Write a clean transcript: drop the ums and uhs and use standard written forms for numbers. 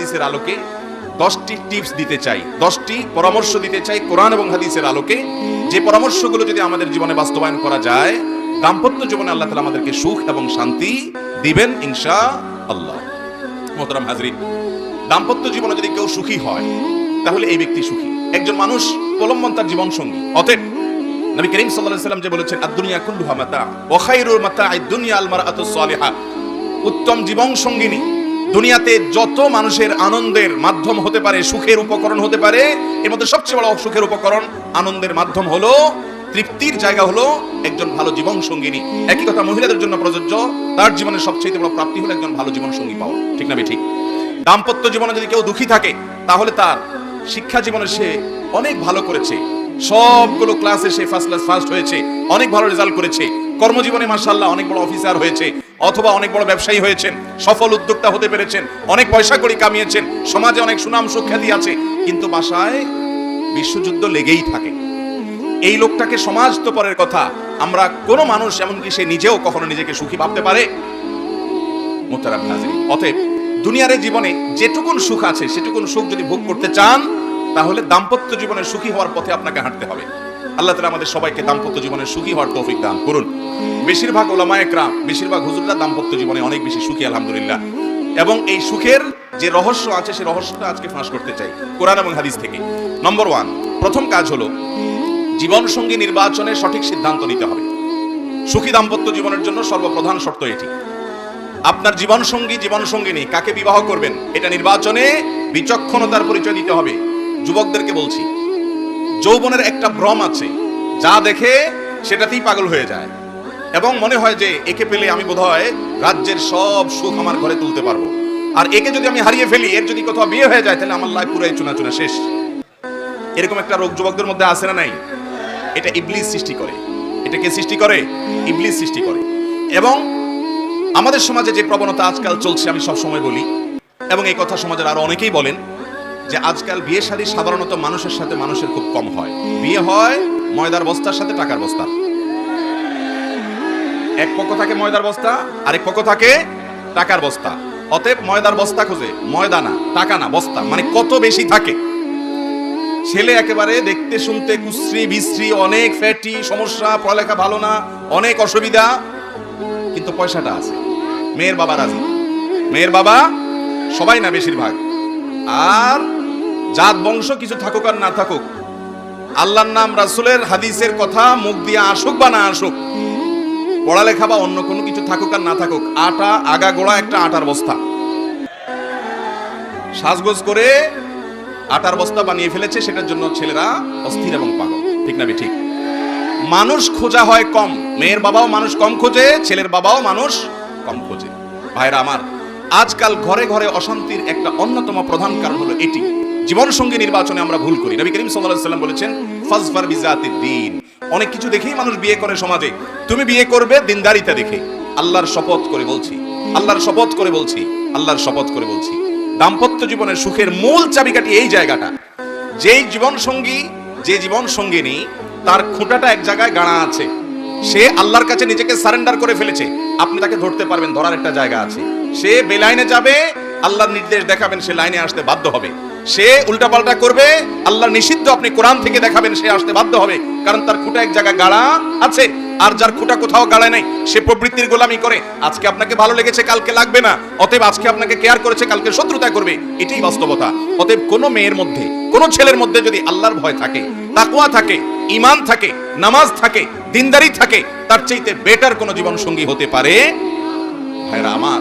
হাদিসের আলোকে 10টি টিপস দিতে চাই, 10টি পরামর্শ দিতে চাই কোরআন এবং হাদিসের আলোকে, যে পরামর্শগুলো যদি আমাদের জীবনে বাস্তবায়ন করা যায়, দাম্পত্য জীবনে আল্লাহ তাআলা আমাদেরকে সুখ এবং শান্তি দিবেন ইনশাআল্লাহ। মোহতারাম হাজরিন, দাম্পত্য জীবনে যদি কেউ সুখী হয় তাহলে এই ব্যক্তি সুখী। একজন মানুষ প্রলম্বন তার জীবন সঙ্গী। অতএব নবী করিম সাল্লাল্লাহু আলাইহি ওয়াসাল্লাম যে বলেছেন, আদ-দুনিয়া কুল্লুহা মাতা ওয়া খায়রুল মাতা'আদ দুনিয়া আল মারআতুস সালিহা, উত্তম জীবন সঙ্গিনী দুনিয়াতে যত মানুষের আনন্দের মাধ্যম হতে পারে, সুখের উপকরণ হতে পারে, এর মধ্যে সবচেয়ে বড় সুখের উপকরণ, আনন্দের মাধ্যম হলো, তৃপ্তির জায়গা হলো একজন ভালো জীবন সঙ্গিনী। একই কথা মহিলাদের জন্য প্রযোজ্য, তার জীবনের সবচেয়ে বড় প্রাপ্তি হলো একজন ভালো জীবন সঙ্গী পাওয়া। ঠিক না ঠিক? দাম্পত্য জীবনে যদি কেউ দুঃখী থাকে তাহলে তার শিক্ষা জীবনে সে অনেক ভালো করেছে, সবগুলো ক্লাসে সে ফার্স্ট ক্লাস ফার্স্ট হয়েছে, অনেক ভালো রেজাল্ট করেছে, কর্মজীবনে মাশাআল্লাহ অনেক বড় অফিসার হয়েছে, অথবা অনেক বড় ব্যবসায়ী হয়েছেন, সফল উদ্যোক্তা হতে পেরেছেন, অনেক পয়সা কড়ি কামিয়েছেন, সমাজে অনেক সুনাম সুখ্যাতি আছে, কিন্তু বাসায় বিশ্বযুদ্ধ লেগেই থাকে। এই লোকটাকে সমাজ তো পরের কথা, আমরা কোন মানুষ এমনকি সে নিজেও কখনো নিজেকে সুখী ভাবতে পারে? মুহতারাম হাজিরিন, অতএব দুনিয়ার জীবনে যেটুকুন সুখ আছে সেটুকুন সুখ যদি ভোগ করতে চান তাহলে দাম্পত্য জীবনে সুখী হওয়ার পথে আপনাকে হাঁটতে হবে। আল্লাহ তাআলা আমাদের সবাইকে দাম্পত্য জীবনে সুখী হওয়ার তৌফিক দান করুন। বেশিরভাগ উলামায়ে কেরাম, বেশিরভাগ হুজুররা দাম্পত্য জীবনে অনেক বেশি সুখী আলহামদুলিল্লাহ। এবং এই সুখের যে রহস্য আছে সেই রহস্যটা আজকে ফাঁস করতে চাই কোরআন এবং হাদিস থেকে। নম্বর 1, প্রথম কাজ হলো জীবন সঙ্গী নির্বাচনে সঠিক সিদ্ধান্ত নিতে হবে। সুখী দাম্পত্য জীবনের জন্য সর্বপ্রধান শর্ত এটি। আপনার জীবন সঙ্গী জীবন সঙ্গিনী কাকে বিবাহ করবেন এটা নির্বাচনে বিচক্ষণতার পরিচয় দিতে হবে। যুবকদেরকে বলছি, যৌবনের একটা ভ্রম আছে, যা দেখে সেটাতেই পাগল হয়ে যায় এবং মনে হয় যে একে পেলে আমি বোধহয় রাজ্যের সব সুখ আমার ঘরে তুলতে পারবো, আর একে যদি আমি হারিয়ে ফেলি, এর যদি কোথাও বিয়ে হয়ে যায় তাহলে আমার লাইফ পুরাই চুনা চুনা শেষ। এরকম একটা রোগ যুবকদের মধ্যে আছে না নাই? এটা ইবলিস সৃষ্টি করে। এটা কে সৃষ্টি করে? ইবলিস সৃষ্টি করে। এবং আমাদের সমাজে যে প্রবণতা আজকাল চলছে, আমি সব সময় বলি এবং এই কথা সমাজের আরো অনেকেই বলেন, যে আজকাল বিয়ে শাদী সাধারণত মানুষের সাথে মানুষের খুব কম হয়। বিয়ে হয় ময়দার বস্তার সাথে টাকার বস্তা। এক পক্ষ থাকে ময়দার বস্তা, আরেক পক্ষ থাকে টাকার বস্তা। অতএব ময়দার বস্তা খোঁজে, ময়দা না, টাকা না, বস্তা, মানে কত বেশি থাকে। ছেলে একেবারে দেখতে শুনতে কুশ্রী বিশ্রী, অনেক ফ্যাটি, সমস্যা, পড়ালেখা ভালো না, অনেক অসুবিধা, কিন্তু পয়সাটা আছে। মেয়ের বাবা রাজি, মেয়ের বাবা, সবাই না বেশিরভাগ। আর জাত বংশ কিছু থাকুক আর না থাকুক, আল্লাহর নাম রাসূলের হাদিসের কথা মুখ দিয়ে আসুক বা না আসুক, পড়ালেখা বা অন্য কোনো কিছু থাকুক আর না থাকুক, আটা আগা গোড়া একটা আটার বস্তা সাজগোজ করে আটার বস্তা বানিয়ে ফেলেছে। সেটার জন্য ছেলেরা অস্থির এবং পাগল। ঠিক না ঠিক? মানুষ খোঁজা হয় কম, মেয়ের বাবাও মানুষ কম খোঁজে, ছেলের বাবাও মানুষ কম খোঁজে। ভাইরা আমার, আজকাল ঘরে ঘরে অশান্তির একটা অন্যতম প্রধান কারণ হলো এটি, জীবন সঙ্গী নির্বাচনে আমরা ভুল করি। নবী করিম সাল্লাল্লাহু আলাইহি ওয়াসাল্লাম বলেছেন, ফাজফার বিজাতিদ দ্বীন। অনেক কিছু দেখেই মানুষ বিয়ে করে সমাজে, তুমি বিয়ে করবে দিনদারিতা দেখে। আল্লাহর শপথ করে বলছি, আল্লাহর শপথ করে বলছি, আল্লাহর শপথ করে বলছি, দাম্পত্য জীবনের সুখের মূল চাবিকাঠি এই জায়গাটা। যেই জীবন সঙ্গী, যে জীবন সঙ্গিনী তার খুঁটাটা এক জায়গায় গাড়া আছে, সে আল্লাহর কাছে নিজেকে সারেন্ডার করে ফেলেছে, আপনি তাকে ধরতে পারবেন, ধরার একটা জায়গা আছে। সে বেলাইনে যাবে, আল্লাহর নির্দেশ দেখাবেন, সে লাইনে আসতে বাধ্য হবে। সে উল্টাপাল্টা করবে, আল্লাহর নিষিদ্ধ আপনি কোরআন থেকে দেখাবেন, সে আসতে বাধ্য হবে, কারণ তার খুঁটা এক জায়গায় গাড়া আছে। আর যার খুঁটা কোথাও গাড়ায় নাই, সে প্রবৃত্তির গোলামি করে। আজকে আপনাকে ভালো লেগেছে, কালকে লাগবে না। অতএব আজকে আপনাকে কেয়ার করেছে, কালকে শত্রুতা করবে। এটাই বাস্তবতা। অতএব কোনো মেয়ের মধ্যে, কোনো ছেলের মধ্যে যদি আল্লাহর ভয় থাকে, তাকওয়া থাকে, ঈমান থাকে, নামাজ থাকে, দিনদারি থাকে, তার চাইতে বেটার কোনো জীবন সঙ্গী হতে পারে? ভাইরা আমার,